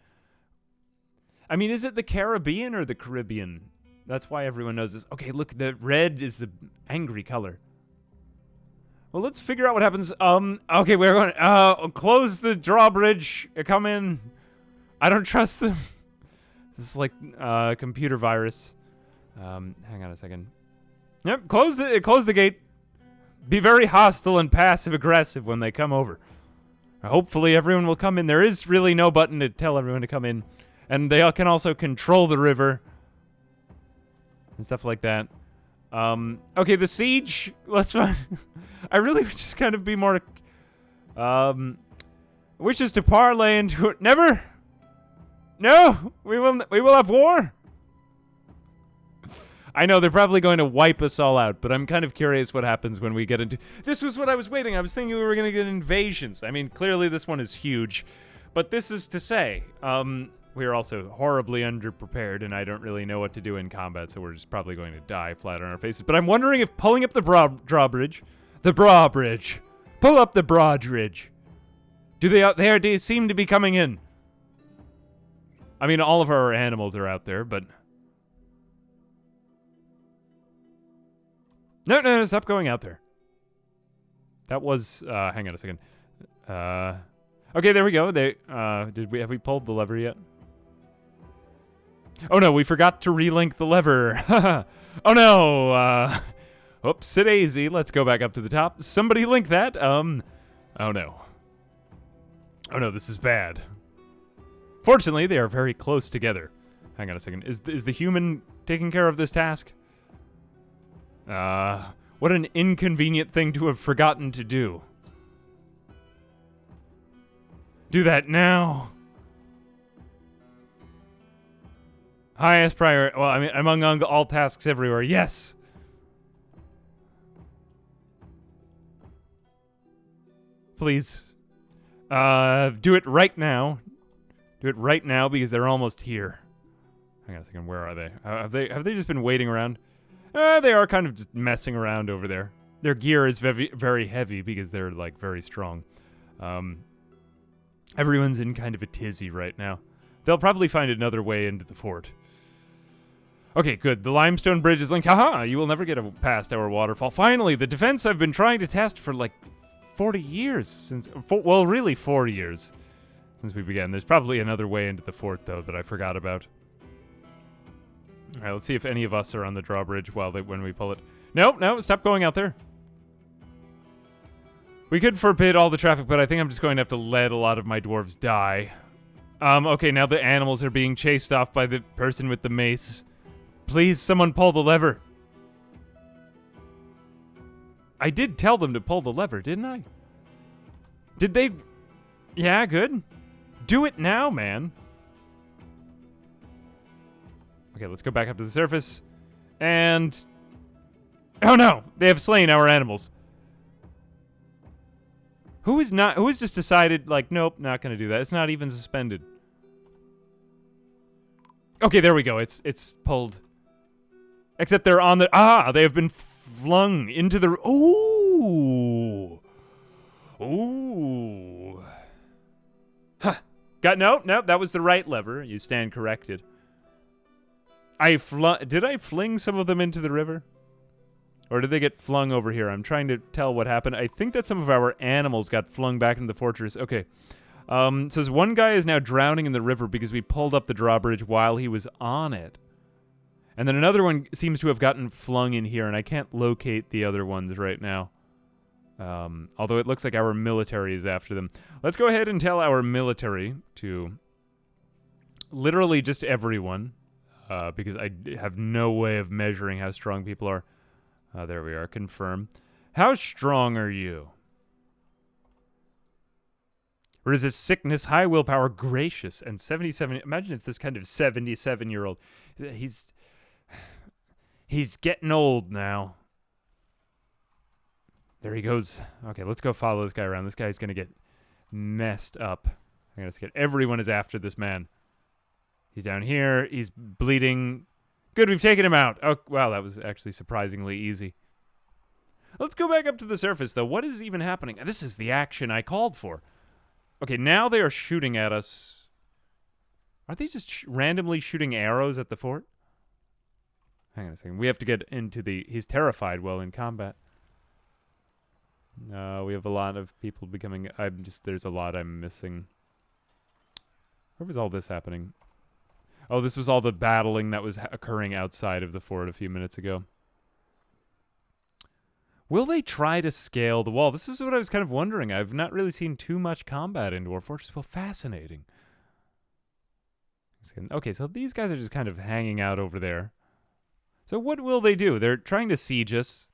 I mean, is it the Caribbean or the Caribbean? That's why everyone knows this. Okay, look, the red is the angry color. Well, let's figure out what happens. Okay, we're going close the drawbridge. Come in. I don't trust them. This is like computer virus. Hang on a second. Yep, close the gate. Be very hostile and passive aggressive when they come over. Hopefully everyone will come in. There is really no button to tell everyone to come in. And they can also control the river and stuff like that. Okay, the siege. Let's try. I really would just kind of be more wishes to parlay into it. Never. No, we will have war. I know they're probably going to wipe us all out, but I'm kind of curious what happens when we get into. This was what I was waiting. I was thinking we were going to get invasions. I mean, clearly this one is huge, but this is to say, we are also horribly underprepared, and I don't really know what to do in combat, so we're just probably going to die flat on our faces. But I'm wondering if pulling up the drawbridge, pull up the drawbridge. They seem to be coming in. I mean, all of our animals are out there, but no, stop going out there. That was hang on a second. Okay, there we go. Have we pulled the lever yet? Oh no, we forgot to relink the lever. Oh no. Oopsie-daisy. Let's go back up to the top. Somebody link that. Oh no. Oh no, this is bad. Fortunately, they are very close together. Hang on a second. Is the human taking care of this task? What an inconvenient thing to have forgotten to do. Do that now. Highest priority. Well, I mean, among all tasks everywhere. Yes. Please. Do it right now. Do it right now because they're almost here. Hang on a second. Where are they? Have they just been waiting around? They are kind of just messing around over there. Their gear is very, very heavy because they're like very strong. Everyone's in kind of a tizzy right now. They'll probably find another way into the fort. Okay, good. The limestone bridge is linked. Haha! You will never get past our waterfall. Finally, the defense I've been trying to test for like 40 years since. Well, really 40 years since we began. There's probably another way into the fort though that I forgot about. All right, let's see if any of us are on the drawbridge when we pull it. No, stop going out there. We could forbid all the traffic, but I think I'm just going to have to let a lot of my dwarves die. Okay, now the animals are being chased off by the person with the mace. Please, someone pull the lever. I did tell them to pull the lever, didn't I? Did they? Yeah, good. Do it now, man. Okay, let's go back up to the surface. And... oh no! They have slain our animals. Who has just decided, like, nope, not gonna do that. It's not even suspended. Okay, there we go. It's pulled. Except they're on the... they have been flung into the... Ooh! Ooh! Huh. No, that was the right lever. You stand corrected. Did I fling some of them into the river? Or did they get flung over here? I'm trying to tell what happened. I think that some of our animals got flung back into the fortress. Okay. It says one guy is now drowning in the river because we pulled up the drawbridge while he was on it. And then another one seems to have gotten flung in here, and I can't locate the other ones right now. Although it looks like our military is after them. Let's go ahead and tell our military to literally just everyone, because I have no way of measuring how strong people are. There we are, confirm. How strong are you? Resist sickness, high willpower, gracious, and 77. Imagine if this kind of 77-year-old. He's getting old now. There he goes. Okay, let's go follow this guy around. This guy's going to get messed up. I'm going to get everyone is after this man. He's down here. He's bleeding. Good, we've taken him out. Oh, wow, that was actually surprisingly easy. Let's go back up to the surface, though. What is even happening? This is the action I called for. Okay, now they are shooting at us. Are they just randomly shooting arrows at the fort? Hang on a second. We have to get into the... He's terrified while in combat. No, we have a lot of people becoming... There's a lot I'm missing. Where was all this happening? Oh, this was all the battling that was occurring outside of the fort a few minutes ago. Will they try to scale the wall? This is what I was kind of wondering. I've not really seen too much combat in Dwarf Fortress. Well, fascinating. Okay, so these guys are just kind of hanging out over there. So what will they do? They're trying to siege us.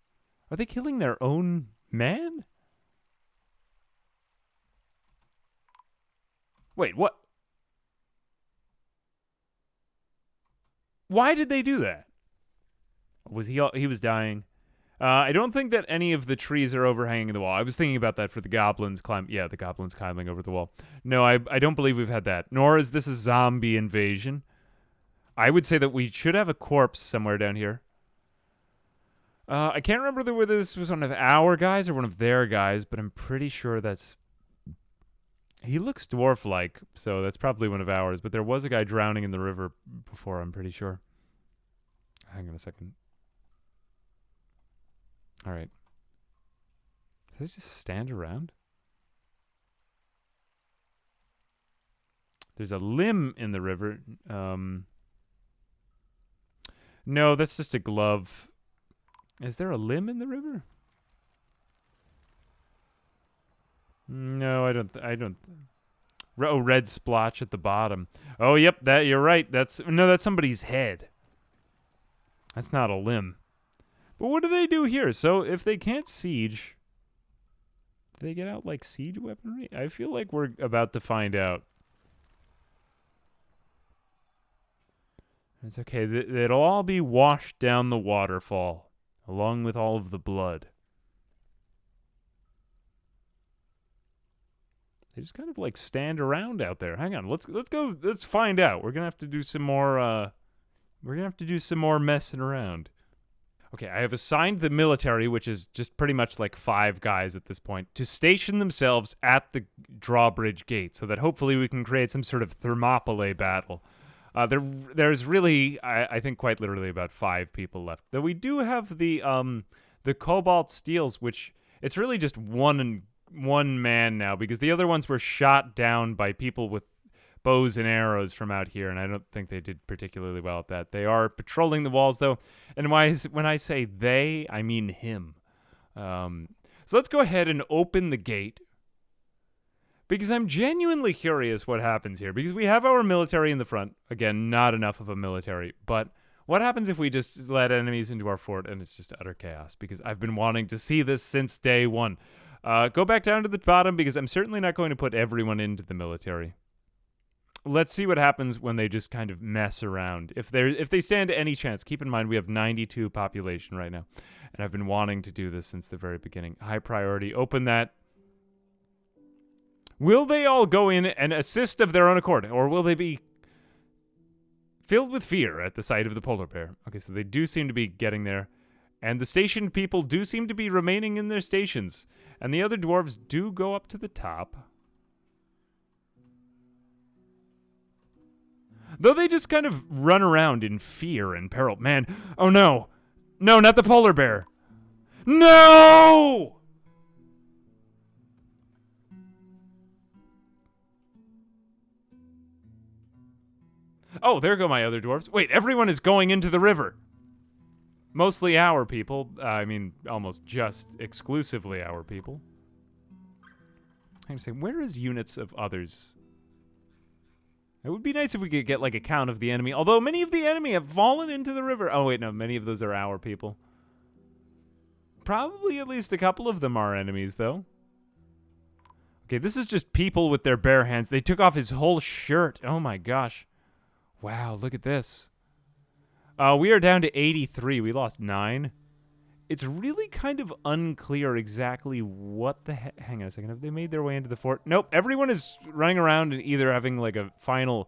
Are they killing their own man? Wait, what? Why did they do that? Was he was dying? I don't think that any of the trees are overhanging the wall. I was thinking about that for the goblins the goblins climbing over the wall. No, I don't believe we've had that. Nor is this a zombie invasion. I would say that we should have a corpse somewhere down here. I can't remember whether this was one of our guys or one of their guys, but I'm pretty sure that's... He looks dwarf-like, so that's probably one of ours, but there was a guy drowning in the river before, I'm pretty sure. Hang on a second. All right. Do they just stand around? There's a limb in the river. No, that's just a glove. Is there a limb in the river? No, I don't. Oh, red splotch at the bottom. Oh, yep, you're right. That's somebody's head. That's not a limb. But what do they do here? So if they can't siege, do they get out like siege weaponry? I feel like we're about to find out. It's okay. It'll all be washed down the waterfall, along with all of the blood. They just kind of like stand around out there. Hang on, let's go. Let's find out. We're gonna have to do some more. We're gonna have to do some more messing around. Okay, I have assigned the military, which is just pretty much like 5 guys at this point, to station themselves at the drawbridge gate, so that hopefully we can create some sort of Thermopylae battle. There's really, I think, quite literally about 5 people left. Though we do have the cobalt steels, which it's really just one man now, because the other ones were shot down by people with bows and arrows from out here, and I don't think they did particularly well at that. They are patrolling the walls, though, and when I say they, I mean him. So let's go ahead and open the gate, because I'm genuinely curious what happens here, because we have our military in the front. Again, not enough of a military, but what happens if we just let enemies into our fort and it's just utter chaos? Because I've been wanting to see this since day one. Go back down to the bottom, because I'm certainly not going to put everyone into the military. Let's see what happens when they just kind of mess around. If they stand any chance, keep in mind we have 92 population right now, and I've been wanting to do this since the very beginning. High priority. Open that. Will they all go in and assist of their own accord, or will they be filled with fear at the sight of the polar bear? Okay, so they do seem to be getting there, and the stationed people do seem to be remaining in their stations, and the other dwarves do go up to the top. Though they just kind of run around in fear and peril. Man, oh no. No, not the polar bear. No! Oh, there go my other dwarves. Wait, everyone is going into the river. Mostly our people. I mean, almost just exclusively our people. I'm saying, where is units of others? It would be nice if we could get, like, a count of the enemy. Although many of the enemy have fallen into the river. Oh, wait, no. Many of those are our people. Probably at least a couple of them are enemies, though. Okay, this is just people with their bare hands. They took off his whole shirt. Oh, my gosh. Wow, look at this. We are down to 83. We lost 9. It's really kind of unclear exactly what the heck. Hang on a second. Have they made their way into the fort? Nope. Everyone is running around and either having like a final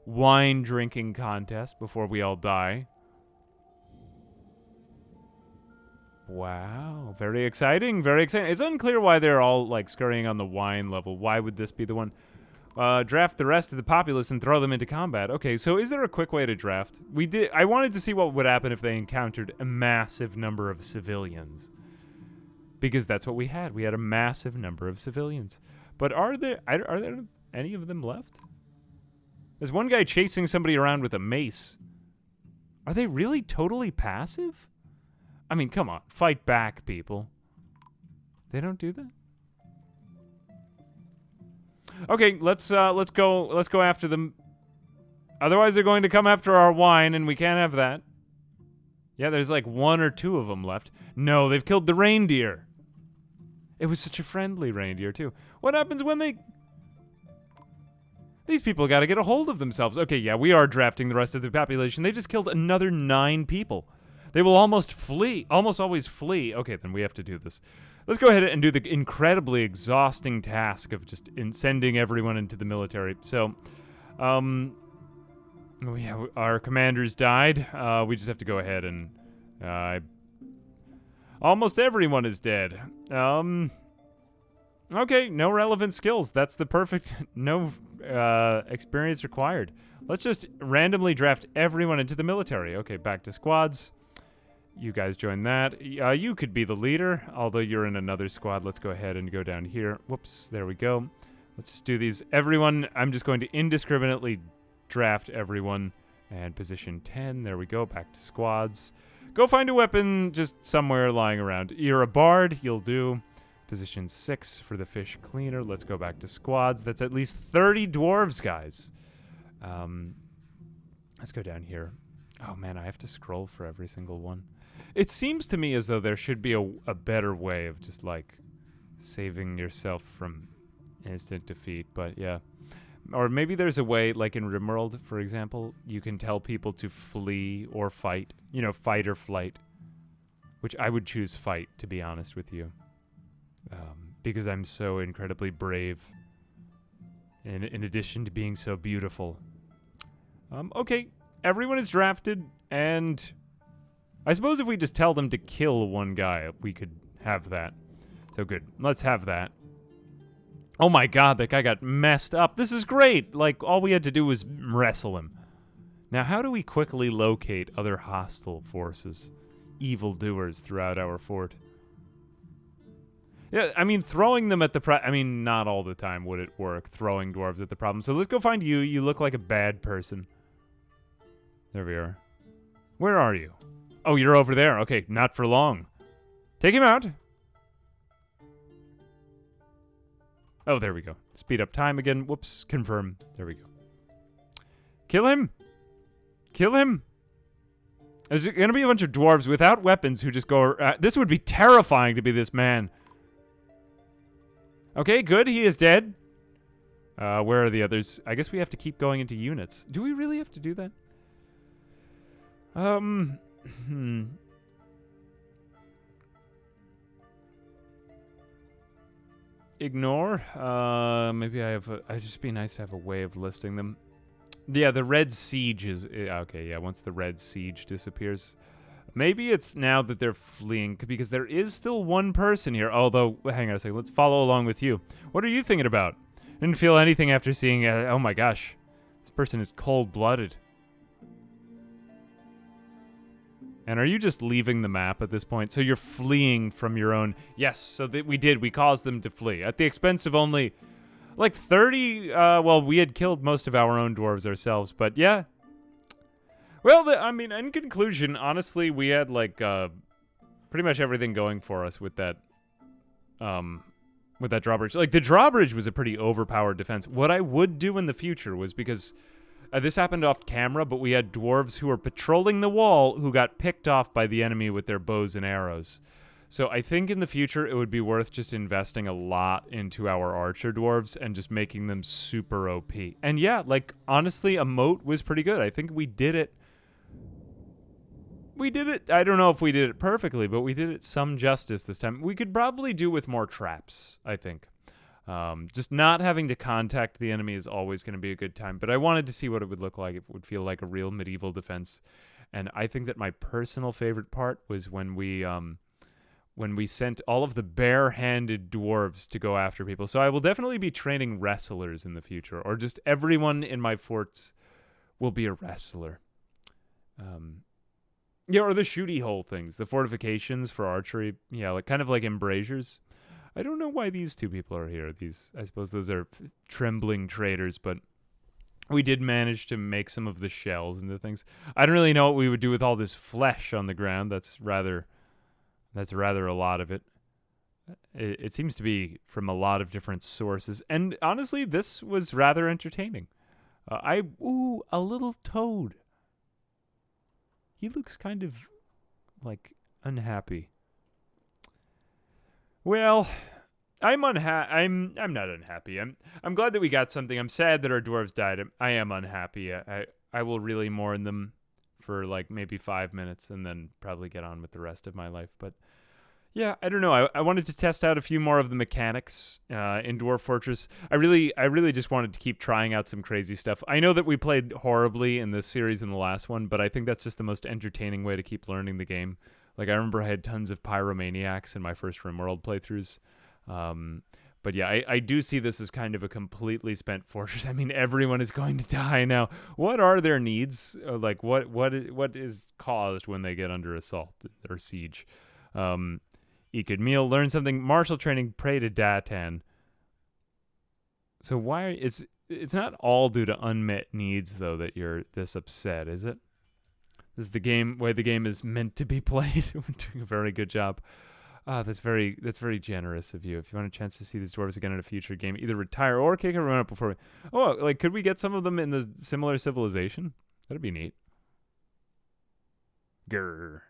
wine drinking contest before we all die. Wow. Very exciting. Very exciting. It's unclear why they're all like scurrying on the wine level. Why would this be the one? Draft the rest of the populace and throw them into combat. Okay, so is there a quick way to draft? I wanted to see what would happen if they encountered a massive number of civilians. Because that's what we had. We had a massive number of civilians. But are there any of them left? There's one guy chasing somebody around with a mace. Are they really totally passive? I mean, come on. Fight back, people. They don't do that? Okay, let's go after them. Otherwise, they're going to come after our wine, and we can't have that. Yeah, there's like 1 or 2 of them left. No, they've killed the reindeer. It was such a friendly reindeer, too. What happens when they... These people got to get a hold of themselves. Okay, yeah, we are drafting the rest of the population. They just killed another 9 people. They will almost always flee. Okay, then we have to do this. Let's go ahead and do the incredibly exhausting task of just sending everyone into the military. So, yeah, our commanders died. We just have to go ahead and, almost everyone is dead. Okay, no relevant skills. That's the perfect, no, experience required. Let's just randomly draft everyone into the military. Okay, back to squads. You guys join that. You could be the leader, although you're in another squad. Let's go ahead and go down here. Whoops, there we go. Let's just do these. Everyone, I'm just going to indiscriminately draft everyone. And position 10, there we go, back to squads. Go find a weapon just somewhere lying around. You're a bard, you'll do. Position 6 for the fish cleaner. Let's go back to squads. That's at least 30 dwarves, guys. Let's go down here. Oh, man, I have to scroll for every single one. It seems to me as though there should be a better way of just, like, saving yourself from instant defeat, but yeah. Or maybe there's a way, like in RimWorld, for example, you can tell people to flee or fight. You know, fight or flight. Which I would choose fight, to be honest with you. Because I'm so incredibly brave. In addition to being so beautiful. Okay, everyone is drafted, and... I suppose if we just tell them to kill one guy, we could have that. So good. Let's have that. Oh my god, that guy got messed up. This is great! Like, all we had to do was wrestle him. Now, how do we quickly locate other hostile forces? Evildoers throughout our fort. Yeah, I mean, throwing them at the I mean, not all the time would it work, throwing dwarves at the problem. So let's go find you. You look like a bad person. There we are. Where are you? Oh, you're over there. Okay, not for long. Take him out. Oh, there we go. Speed up time again. Whoops. Confirm. There we go. Kill him. Kill him. There's going to be a bunch of dwarves without weapons who just go... this would be terrifying to be this man. Okay, good. He is dead. Where are the others? I guess we have to keep going into units. Do we really have to do that? Ignore. Maybe I have it'd just be nice to have a way of listing them. Yeah, the red siege is... okay, yeah, once the red siege disappears. Maybe it's now that they're fleeing, because there is still one person here. Although, hang on a second, let's follow along with you. What are you thinking about? Didn't feel anything after seeing... oh my gosh. This person is cold-blooded. And are you just leaving the map at this point? So you're fleeing from your own... Yes, so we did. We caused them to flee. At the expense of only, like, 30... well, we had killed most of our own dwarves ourselves, but yeah. Well, I mean, in conclusion, honestly, we had, like, pretty much everything going for us with that drawbridge. Like, the drawbridge was a pretty overpowered defense. What I would do in the future was because... this happened off camera, but we had dwarves who were patrolling the wall who got picked off by the enemy with their bows and arrows. So I think in the future it would be worth just investing a lot into our archer dwarves and just making them super OP. And yeah, like, honestly, a moat was pretty good. I think we did it. I don't know if we did it perfectly, but we did it some justice this time. We could probably do with more traps, I think. Just not having to contact the enemy is always going to be a good time, but I wanted to see what it would look like if it would feel like a real medieval defense. And I think that my personal favorite part was when we sent all of the bare-handed dwarves to go after people. So I will definitely be training wrestlers in the future, or just everyone in my forts will be a wrestler. Yeah, or the shooty hole things, the fortifications for archery. Yeah, like kind of like embrasures. I don't know why these two people are here. I suppose those are trembling traders, but we did manage to make some of the shells and the things. I don't really know what we would do with all this flesh on the ground. That's rather a lot of it. It seems to be from a lot of different sources. And honestly, this was rather entertaining. Ooh, a little toad. He looks kind of like unhappy. Well, I'm not unhappy. I'm glad that we got something. I'm sad that our dwarves died. I am unhappy. I will really mourn them for like maybe 5 minutes and then probably get on with the rest of my life. But yeah, I don't know. I wanted to test out a few more of the mechanics in Dwarf Fortress. I really just wanted to keep trying out some crazy stuff. I know that we played horribly in this series in the last one, but I think that's just the most entertaining way to keep learning the game. Like, I remember I had tons of pyromaniacs in my first RimWorld playthroughs. But yeah, I do see this as kind of a completely spent fortress. I mean, everyone is going to die now. What are their needs? Like, what is caused when they get under assault or siege? Eat good meal, learn something. Martial training, pray to Datan. So why it's not all due to unmet needs, though, that you're this upset, is it? This is the way the game is meant to be played. We're doing a very good job. That's very generous of you. If you want a chance to see these dwarves again in a future game, either retire or kick everyone up before. Like, could we get some of them in the similar civilization? That'd be neat. Grr.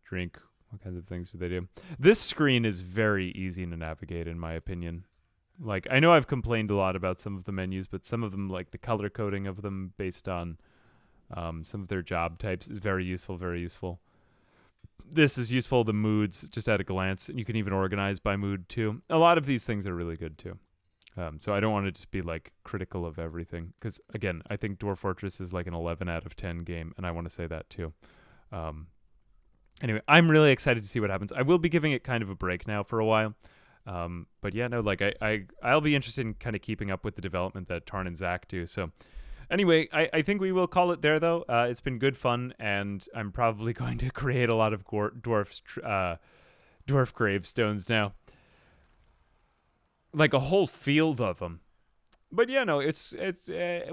Drink. What kinds of things do they do? This screen is very easy to navigate, in my opinion. Like, I know I've complained a lot about some of the menus, but some of them, like the color coding of them based on some of their job types, is very useful, very useful. This is useful, the moods, just at a glance. And you can even organize by mood, too. A lot of these things are really good, too. So I don't want to just be, like, critical of everything. Because, again, I think Dwarf Fortress is, like, an 11 out of 10 game, and I want to say that, too. Anyway, I'm really excited to see what happens. I will be giving it kind of a break now for a while. But, yeah, no, like, I'll be interested in kind of keeping up with the development that Tarn and Zach do, so... Anyway, I think we will call it there, though. It's been good fun, and I'm probably going to create a lot of dwarf gravestones now. Like a whole field of them. But yeah, no,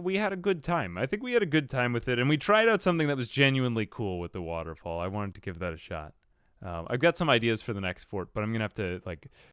we had a good time. I think we had a good time with it, and we tried out something that was genuinely cool with the waterfall. I wanted to give that a shot. I've got some ideas for the next fort, but I'm going to have to like